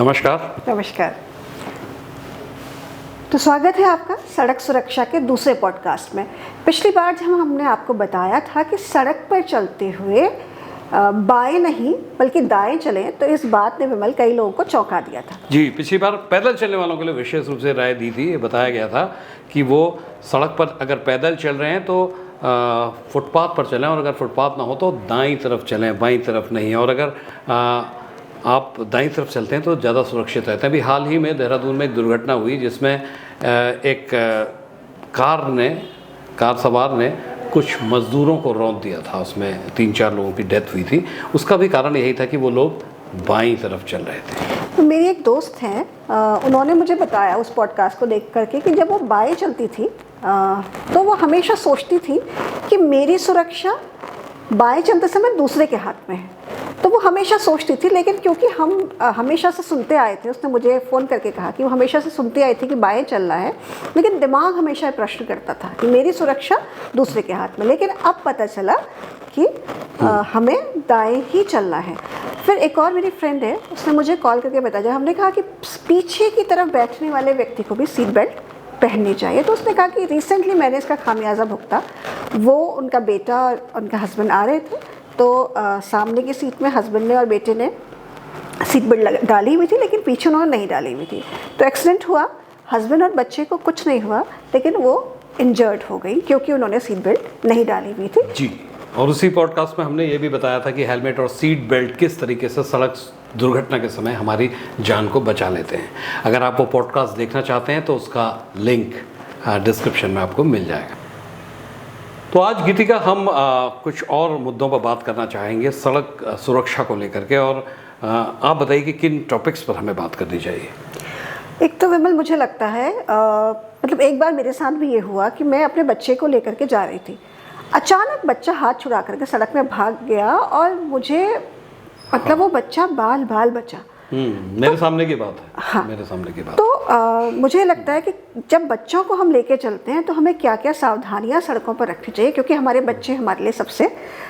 नमस्कार। नमस्कार। तो स्वागत है आपका सड़क सुरक्षा के दूसरे पॉडकास्ट में। पिछली बार जब हमने आपको बताया था कि सड़क पर चलते हुए बाएं नहीं बल्कि दाएं चलें, तो इस बात ने विमल कई लोगों को चौंका दिया था। जी, पिछली बार पैदल चलने वालों के लिए विशेष रूप से राय दी थी। ये बताया गया था कि वो सड़क पर अगर पैदल चल रहे हैं तो फुटपाथ पर चलें, और अगर फुटपाथ ना हो तो दाईं तरफ चलें, बाईं तरफ नहीं। और अगर आप दाईं तरफ चलते हैं तो ज़्यादा सुरक्षित रहते हैं। अभी हाल ही में देहरादून में एक दुर्घटना हुई जिसमें एक कार सवार ने कुछ मज़दूरों को रौंद दिया था। उसमें 3-4 लोगों की डेथ हुई थी। उसका भी कारण यही था कि वो लोग बाईं तरफ चल रहे थे। तो मेरी एक दोस्त हैं, उन्होंने मुझे बताया उस पॉडकास्ट को देख करके कि जब वो बाएं चलती थी तो वो हमेशा सोचती थी कि मेरी सुरक्षा बाएं चलते समय दूसरे के हाथ में है। तो वो हमेशा सोचती थी, लेकिन क्योंकि हम हमेशा से सुनते आए थे, उसने मुझे फ़ोन करके कहा कि वो हमेशा से सुनती आई थी कि बाएं चलना है, लेकिन दिमाग हमेशा प्रश्न करता था कि मेरी सुरक्षा दूसरे के हाथ में। लेकिन अब पता चला कि हमें दाएं ही चलना है। फिर एक और मेरी फ्रेंड है, उसने मुझे कॉल करके बताया, जब हमने कहा कि पीछे की तरफ बैठने वाले व्यक्ति को भी सीट बेल्ट पहननी चाहिए, तो उसने कहा कि रिसेंटली मैंने इसका खामियाजा भुगता। वो उनका बेटा और उनका हस्बैंड आ रहे थे, तो सामने की सीट में हस्बैंड ने और बेटे ने सीट बेल्ट डाली हुई थी, लेकिन पीछे उन्होंने नहीं डाली हुई थी। तो एक्सीडेंट हुआ, हस्बैंड और बच्चे को कुछ नहीं हुआ, लेकिन वो इंजर्ड हो गई क्योंकि उन्होंने सीट बेल्ट नहीं डाली हुई थी। जी, और उसी पॉडकास्ट में हमने ये भी बताया था कि हेलमेट और सीट बेल्ट किस तरीके से सड़क दुर्घटना के समय हमारी जान को बचा लेते हैं। अगर आप वो पॉडकास्ट देखना चाहते हैं तो उसका लिंक डिस्क्रिप्शन में आपको मिल जाएगा। तो आज गीतिका हम कुछ और मुद्दों पर बात करना चाहेंगे सड़क सुरक्षा को लेकर के। और आप बताइए कि किन टॉपिक्स पर हमें बात करनी चाहिए। एक तो विमल, मुझे लगता है मतलब एक बार मेरे साथ भी ये हुआ कि मैं अपने बच्चे को लेकर के जा रही थी, अचानक बच्चा हाथ छुड़ा करके सड़क में भाग गया और मुझे मतलब वो बच्चा बाल बचा। मेरे सामने की बात है। हाँ, मेरे सामने की बात। तो मुझे लगता है कि जब बच्चों को हम लेके चलते हैं तो हमें क्या क्या सावधानियां सड़कों पर रखनी चाहिए, क्योंकि हमारे बच्चे हमारे लिए सबसे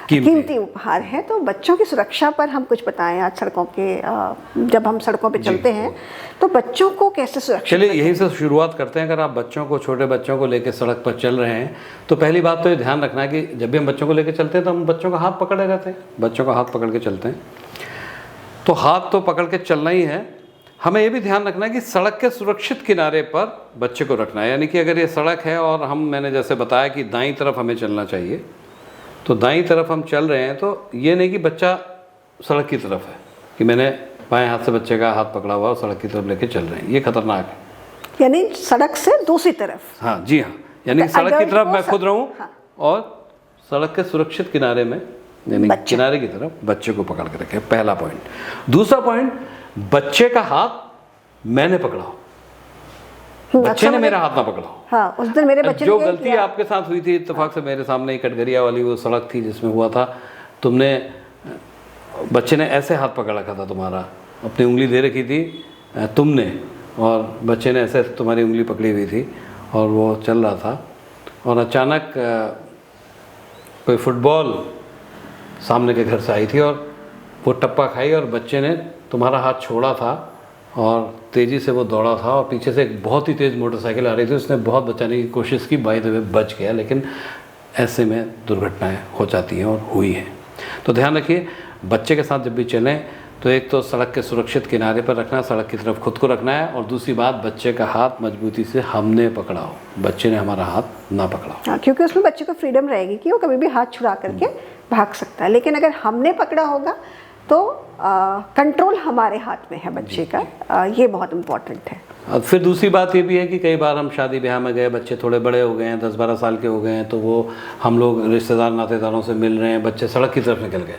कीमती उपहार हैं। तो बच्चों की सुरक्षा पर हम कुछ बताएं आज सड़कों के, जब हम सड़कों पे चलते हैं तो बच्चों को कैसे सुरक्षित। चलिए यहीं से शुरुआत करते हैं। अगर आप छोटे बच्चों को लेकर सड़क पर चल रहे हैं तो पहली बात तो ये ध्यान रखना है कि जब भी हम बच्चों को लेकर चलते हैं तो हम बच्चों का हाथ पकड़े रहते हैं, बच्चों का हाथ पकड़ के चलते हैं। तो हाथ तो पकड़ के चलना ही है। हमें ये भी ध्यान रखना है कि सड़क के सुरक्षित किनारे पर बच्चे को रखना है। यानी कि अगर ये सड़क है और मैंने जैसे बताया कि दाईं तरफ हमें चलना चाहिए, तो दाईं तरफ हम चल रहे हैं तो ये नहीं कि बच्चा सड़क की तरफ है, कि मैंने बाएं हाथ से बच्चे का हाथ पकड़ा हुआ और सड़क की तरफ लेके चल रहे हैं, ये खतरनाक है। यानी सड़क से दूसरी तरफ। हाँ जी हाँ, यानी सड़क की तरफ मैं खुद रहूँ और सड़क के सुरक्षित किनारे में यानी किनारे की तरफ बच्चे को पकड़ के रखे, पहला पॉइंट। दूसरा पॉइंट, बच्चे का हाथ मैंने पकड़ा हो, बच्चे ने मेरा हाथ ना पकड़ा हो। हाँ, उस दिन मेरे बच्चे जो गलती आपके साथ हुई थी, इत्तेफाक से मेरे सामने कटघरिया वाली वो सड़क थी जिसमें हुआ था, बच्चे ने ऐसे हाथ पकड़ रखा था तुम्हारा, अपनी उंगली दे रखी थी तुमने, और बच्चे ने ऐसे तुम्हारी उंगली पकड़ी हुई थी और वो चल रहा था, और अचानक कोई फुटबॉल सामने के घर से आई थी और वो टप्पा खाई और बच्चे ने तुम्हारा हाथ छोड़ा था और तेज़ी से वो दौड़ा था, और पीछे से एक बहुत ही तेज़ मोटरसाइकिल आ रही थी। उसने बहुत बचाने की कोशिश की, बाय द वे बच गया, लेकिन ऐसे में दुर्घटनाएं हो जाती हैं और हुई हैं। तो ध्यान रखिए, बच्चे के साथ जब भी चलें तो एक तो सड़क के सुरक्षित किनारे पर रखना है, सड़क की तरफ खुद को रखना है, और दूसरी बात, बच्चे का हाथ मजबूती से हमने पकड़ा हो, बच्चे ने हमारा हाथ ना पकड़ा हो। हाँ, क्योंकि उसमें बच्चे को फ्रीडम रहेगी कि वो कभी भी हाथ छुड़ा करके भाग सकता है। लेकिन अगर हमने पकड़ा होगा तो कंट्रोल हमारे हाथ में है बच्चे का, ये बहुत इम्पोर्टेंट है। अब फिर दूसरी बात ये भी है कि कई बार हम शादी ब्याह में गए, बच्चे थोड़े बड़े हो गए हैं, 10-12 साल के हो गए हैं, तो वो हम लोग रिश्तेदार नातेदारों से मिल रहे हैं, बच्चे सड़क की तरफ निकल गए,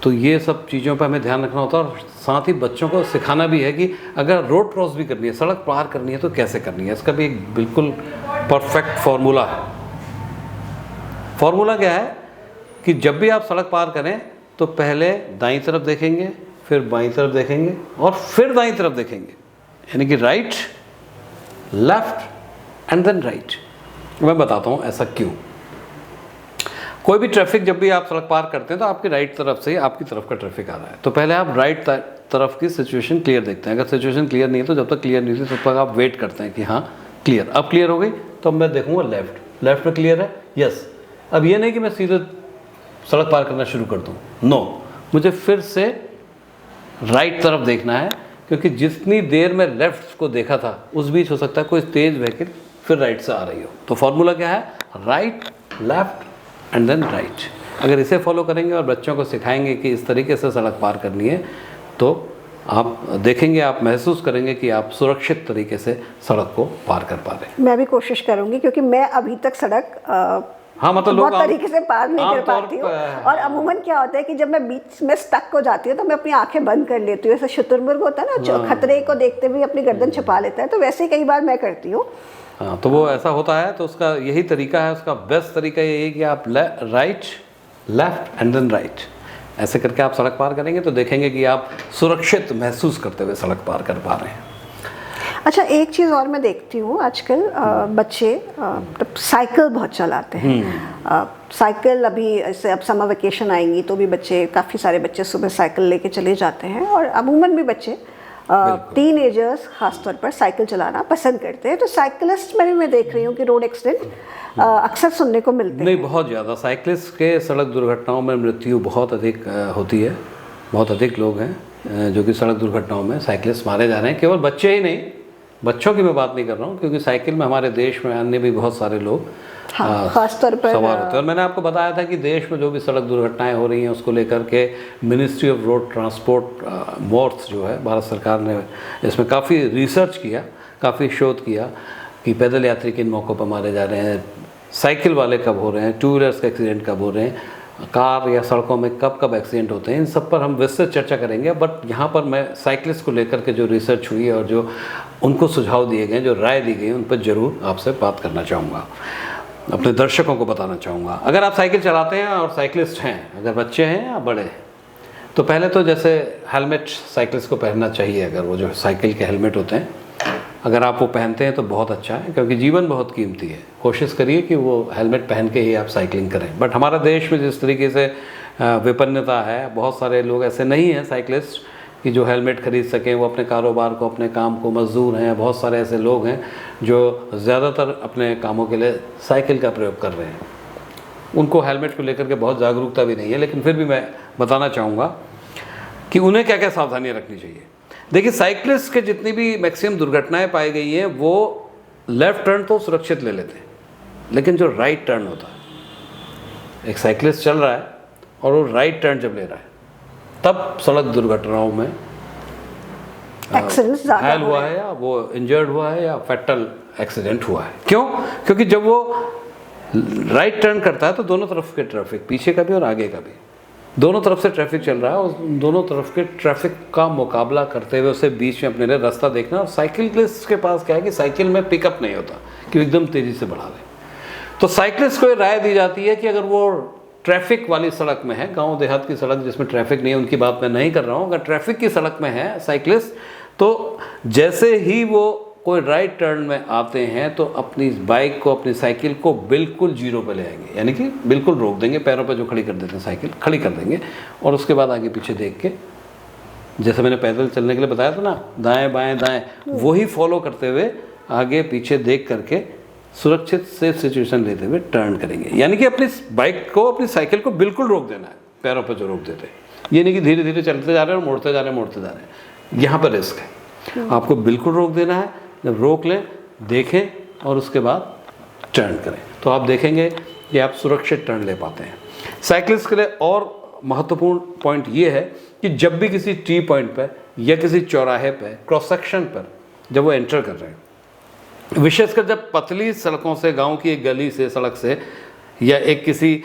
तो ये सब चीज़ों पर हमें ध्यान रखना होता है। और साथ ही बच्चों को सिखाना भी है कि अगर रोड क्रॉस भी करनी है, सड़क पार करनी है, तो कैसे करनी है। इसका भी एक बिल्कुल परफेक्ट फार्मूला है। फार्मूला क्या है कि जब भी आप सड़क पार करें तो पहले दाईं तरफ देखेंगे, फिर बाईं तरफ देखेंगे और फिर दाईं तरफ देखेंगे, यानी कि right, left and then right. मैं बताता हूँ ऐसा क्यों। कोई भी ट्रैफिक जब भी आप सड़क पार करते हैं तो आपकी राइट तरफ से आपकी तरफ का ट्रैफिक आ रहा है, तो पहले आप राइट तरफ की सिचुएशन क्लियर देखते हैं। अगर सिचुएशन क्लियर नहीं है तो जब तक क्लियर नहीं थी तब तक आप वेट करते हैं कि हाँ क्लियर, अब क्लियर हो गई तो अब मैं देखूंगा लेफ्ट में क्लियर है, यस। अब ये नहीं कि मैं सीधे सड़क पार करना शुरू कर दूँ, नो, मुझे फिर से राइट तरफ देखना है, क्योंकि जितनी देर में लेफ्ट को देखा था उस बीच हो सकता है कोई तेज व्हीकल फिर राइट से आ रही हो। तो फॉर्मूला क्या है, right, left and then right. अगर इसे फॉलो करेंगे और बच्चों को सिखाएंगे कि इस तरीके से सड़क पार करनी है, तो आप देखेंगे, आप महसूस करेंगे कि आप सुरक्षित तरीके से सड़क को पार कर पा रहे हैं। मैं भी कोशिश करूंगी, क्योंकि मैं अभी तक सड़क हाँ, मतलब बहुत तरीके से पार नहीं कर पाती हूँ। हाँ। और अमूमन क्या होता है कि जब मैं बीच में स्टक हो जाती हूँ तो मैं अपनी आंखें बंद कर लेती हूँ, जैसे शुतुरमुर्ग होता है ना, जो खतरे को देखते हुए अपनी गर्दन छुपा लेता है, तो वैसे ही कई बार मैं करती हूँ। हाँ, तो वो ऐसा होता है, तो उसका यही तरीका है, उसका बेस्ट तरीका यही है कि आप right, left and then right, ऐसे करके आप सड़क पार करेंगे तो देखेंगे कि आप सुरक्षित महसूस करते हुए सड़क पार कर पा रहे हैं। अच्छा, एक चीज़ और मैं देखती हूँ आजकल बच्चे साइकिल बहुत चलाते हैं। साइकिल अभी ऐसे अब समर वेकेशन आएंगी तो भी बच्चे, काफ़ी सारे बच्चे सुबह साइकिल लेके चले जाते हैं, और अमूमन भी बच्चे टीनेजर्स खासतौर पर साइकिल चलाना पसंद करते हैं। तो साइकिलिस्ट में भी मैं देख रही हूँ कि रोड एक्सीडेंट अक्सर सुनने को मिलते हैं। नहीं, बहुत ज़्यादा साइकिलिस्ट के सड़क दुर्घटनाओं में मृत्यु बहुत अधिक होती है। बहुत अधिक लोग हैं जो कि सड़क दुर्घटनाओं में साइकिलिस्ट मारे जा रहे हैं। केवल बच्चे ही नहीं, बच्चों की मैं बात नहीं कर रहा हूँ, क्योंकि साइकिल में हमारे देश में अन्य भी बहुत सारे लोग खासतौर पर सवार होते हैं। और मैंने आपको बताया था कि देश में जो भी सड़क दुर्घटनाएं हो रही हैं उसको लेकर के मिनिस्ट्री ऑफ रोड ट्रांसपोर्ट मोर्थ जो है, भारत सरकार ने इसमें काफ़ी रिसर्च किया, काफ़ी शोध किया कि पैदल यात्री किन मौक़ों पर मारे जा रहे हैं, साइकिल वाले कब हो रहे हैं, टू व्हीलर्स के एक्सीडेंट कब हो रहे हैं, कार या सड़कों में कब कब एक्सीडेंट होते हैं। इन सब पर हम विस्तृत चर्चा करेंगे। बट यहाँ पर मैं साइकिलिस्ट को लेकर के जो रिसर्च हुई है और जो उनको सुझाव दिए गए, जो राय दी गई, उन पर ज़रूर आपसे बात करना चाहूँगा, अपने दर्शकों को बताना चाहूँगा। अगर आप साइकिल चलाते हैं और साइकिलिस्ट हैं, अगर बच्चे हैं या बड़े हैं, तो पहले तो जैसे हेलमेट साइकिलिस्ट को पहनना चाहिए। अगर वो जो साइकिल के हेलमेट होते हैं, अगर आप वो पहनते हैं तो बहुत अच्छा है, क्योंकि जीवन बहुत कीमती है। कोशिश करिए कि वो हेलमेट पहन के ही आप साइकिलिंग करें। बट हमारा देश में जिस तरीके से विपन्नता है, बहुत सारे लोग ऐसे नहीं हैं साइकिलिस्ट कि जो हेलमेट खरीद सकें, वो अपने कारोबार को, अपने काम को, मजदूर हैं। बहुत सारे ऐसे लोग हैं जो ज़्यादातर अपने कामों के लिए साइकिल का प्रयोग कर रहे हैं। उनको हेलमेट को लेकर के बहुत जागरूकता भी नहीं है, लेकिन फिर भी मैं बताना चाहूँगा कि उन्हें क्या क्या सावधानियाँ रखनी चाहिए। देखिए, साइकिलिस्ट के जितनी भी मैक्सिमम दुर्घटनाएं पाई गई हैं वो लेफ़्ट टर्न तो सुरक्षित ले लेते हैं, लेकिन जो राइट टर्न होता है, एक साइकिलिस्ट चल रहा है और वो राइट टर्न जब ले रहा है, तब सड़क दुर्घटनाओं में एक्सीडेंट घायल हुआ है या वो इंजर्ड हुआ है या फैटल एक्सीडेंट हुआ है। क्यों? क्योंकि जब वो राइट टर्न करता है तो दोनों तरफ के ट्रैफिक, पीछे का भी और आगे का भी, दोनों तरफ से ट्रैफिक चल रहा है, और दोनों तरफ के ट्रैफिक का मुकाबला करते हुए उसे बीच में अपने लिए रास्ता देखना। और साइकिलिस्ट के पास क्या है कि साइकिल में पिकअप नहीं होता कि एकदम तेज़ी से बढ़ा ले। तो साइकिलिस्ट को राय दी जाती है कि अगर वो ट्रैफिक वाली सड़क में है, गांव देहात की सड़क जिसमें ट्रैफिक नहीं है उनकी बात मैं नहीं कर रहा हूँ, अगर ट्रैफिक की सड़क में है साइकिलिस्ट, तो जैसे ही वो कोई राइट टर्न में आते हैं तो अपनी बाइक को, अपनी साइकिल को बिल्कुल जीरो पे ले आएंगे, यानी कि बिल्कुल रोक देंगे, पैरों पे जो खड़ी कर देते हैं साइकिल खड़ी कर देंगे, और उसके बाद आगे पीछे देख के, जैसे मैंने पैदल चलने के लिए बताया था ना, दाएं बाएं दाएं, वही फॉलो करते हुए आगे पीछे देख करके सुरक्षित सेफ सिचुएशन लेते हुए टर्न करेंगे। यानी कि अपनी बाइक को, अपनी साइकिल को बिल्कुल रोक देना है, पैरों पर जो रोक देते हैं। ये नहीं कि धीरे धीरे चलते जा रहे हैं और मोड़ते जा रहे हैं, यहाँ पर रिस्क है। आपको बिल्कुल रोक देना है। जब रोक लें, देखें और उसके बाद टर्न करें, तो आप देखेंगे कि आप सुरक्षित टर्न ले पाते हैं। साइकिलिस्ट के लिए और महत्वपूर्ण पॉइंट ये है कि जब भी किसी टी पॉइंट पर या किसी चौराहे पर, क्रॉस सेक्शन पर जब वो एंटर कर रहे हैं, विशेषकर जब पतली सड़कों से, गांव की एक गली से, सड़क से, या एक किसी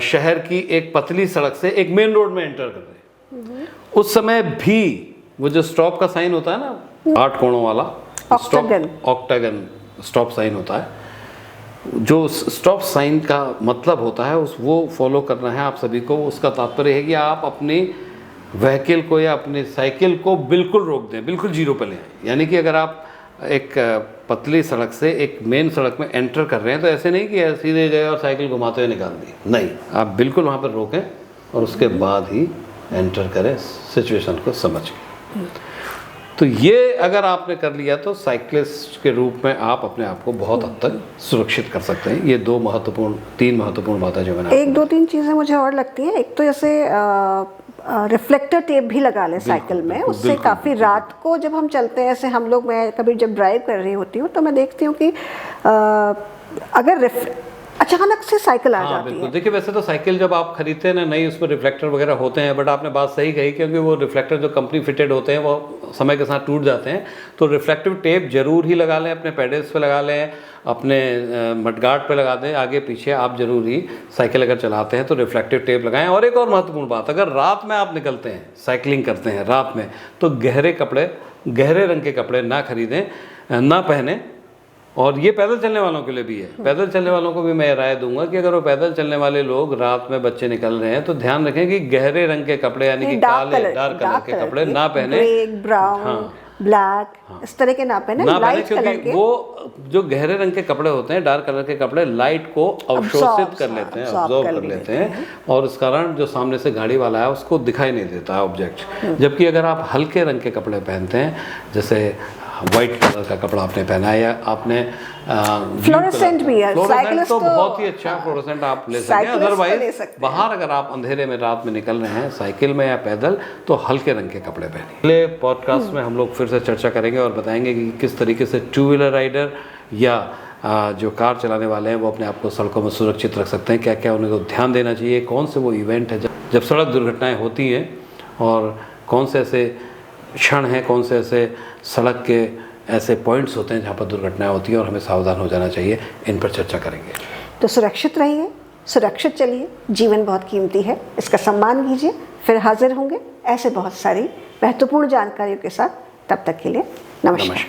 शहर की एक पतली सड़क से एक मेन रोड में एंटर कर रहे हैं, उस समय भी वो जो स्टॉप का साइन होता है ना, 8 कोणों वाला ऑक्टागन स्टॉप साइन होता है, जो स्टॉप साइन का मतलब होता है उस वो फॉलो करना है आप सभी को। उसका तात्पर्य है कि आप अपनी व्हीकल को या अपनी साइकिल को बिल्कुल रोक दें, बिल्कुल जीरो पे ले आएं। यानी कि अगर आप एक पतली सड़क से एक मेन सड़क में एंटर कर रहे हैं तो ऐसे नहीं कि सीधे गए और साइकिल घुमाते हुए निकाल दी, नहीं, आप बिल्कुल वहाँ पर रोकें और उसके बाद ही एंटर करें सिचुएशन को समझ के। तो ये अगर आपने कर लिया तो साइकिलिस्ट के रूप में आप अपने आप को बहुत हद तक सुरक्षित कर सकते हैं। ये तीन महत्वपूर्ण बातें जो मैंने एक दो तीन चीज़ें मुझे और लगती हैं। एक तो जैसे रिफ्लेक्टर टेप भी लगा लें साइकिल में, उससे काफ़ी रात को जब हम चलते हैं, ऐसे हम लोग, मैं कभी जब ड्राइव कर रही होती हूँ तो मैं देखती हूँ कि अगर अचानक से साइकिल आ जाती है। देखिए वैसे तो साइकिल जब आप खरीदते हैं ना नई, उसमें रिफ्लेक्टर वगैरह होते हैं, बट आपने बात सही कही, क्योंकि वो रिफ्लेक्टर जो कंपनी फिटेड होते हैं वो समय के साथ टूट जाते हैं। तो रिफ्लेक्टिव टेप जरूर ही लगा लें, अपने पेडल्स पे लगा लें, अपने मडगार्ड पे लगा दें, आगे पीछे आप जरूर ही साइकिल अगर चलाते हैं तो रिफ्लेक्टिव टेप लगाएं। और एक और महत्वपूर्ण बात, अगर रात में आप निकलते हैं, साइकिलिंग करते हैं रात में, तो गहरे रंग के कपड़े ना खरीदें, ना पहने। और ये पैदल चलने वालों के लिए भी है। पैदल चलने वालों को भी मैं राय दूंगा कि अगर वो पैदल चलने वाले लोग रात में बच्चे निकल रहे हैं तो ध्यान रखें कि गहरे रंग के कपड़े यानी कि डार्क कलर के कपड़े ना पहने, ब्राउन, ब्लैक, इस तरह के ना पहने, लाइट कलर के। वो जो गहरे रंग के कपड़े होते हैं, डार्क कलर के कपड़े, लाइट को अवशोषित कर लेते हैं, अब्जॉर्ब कर लेते हैं, और इस कारण जो सामने से गाड़ी वाला है उसको दिखाई नहीं देता ऑब्जेक्ट। जबकि अगर आप हल्के रंग के कपड़े पहनते हैं, जैसे वाइट कलर का कपड़ा आपने पहना है, या आपने फ्लोरोसेंट भी है, फ्लोरोसेंट तो बहुत ही अच्छा फ्लोरोसेंट आप ले सकते हैं। अदरवाइज बाहर अगर आप अंधेरे में रात में निकल रहे हैं साइकिल में या पैदल, तो हल्के रंग के कपड़े पहनिए। अगले पॉडकास्ट में हम लोग फिर से चर्चा करेंगे और बताएंगे कि किस तरीके से टू व्हीलर राइडर या जो कार चलाने वाले हैं वो अपने आप को सड़कों में सुरक्षित रख सकते हैं, क्या क्या उनको ध्यान देना चाहिए, कौन से वो इवेंट है जब सड़क दुर्घटनाएँ होती हैं, और कौन से ऐसे क्षण हैं, कौन से ऐसे सड़क के ऐसे पॉइंट्स होते हैं जहाँ पर दुर्घटनाएं होती हैं और हमें सावधान हो जाना चाहिए। इन पर चर्चा करेंगे। तो सुरक्षित रहिए, सुरक्षित चलिए, जीवन बहुत कीमती है, इसका सम्मान कीजिए। फिर हाजिर होंगे ऐसे बहुत सारी महत्वपूर्ण जानकारियों के साथ। तब तक के लिए नमस्कार।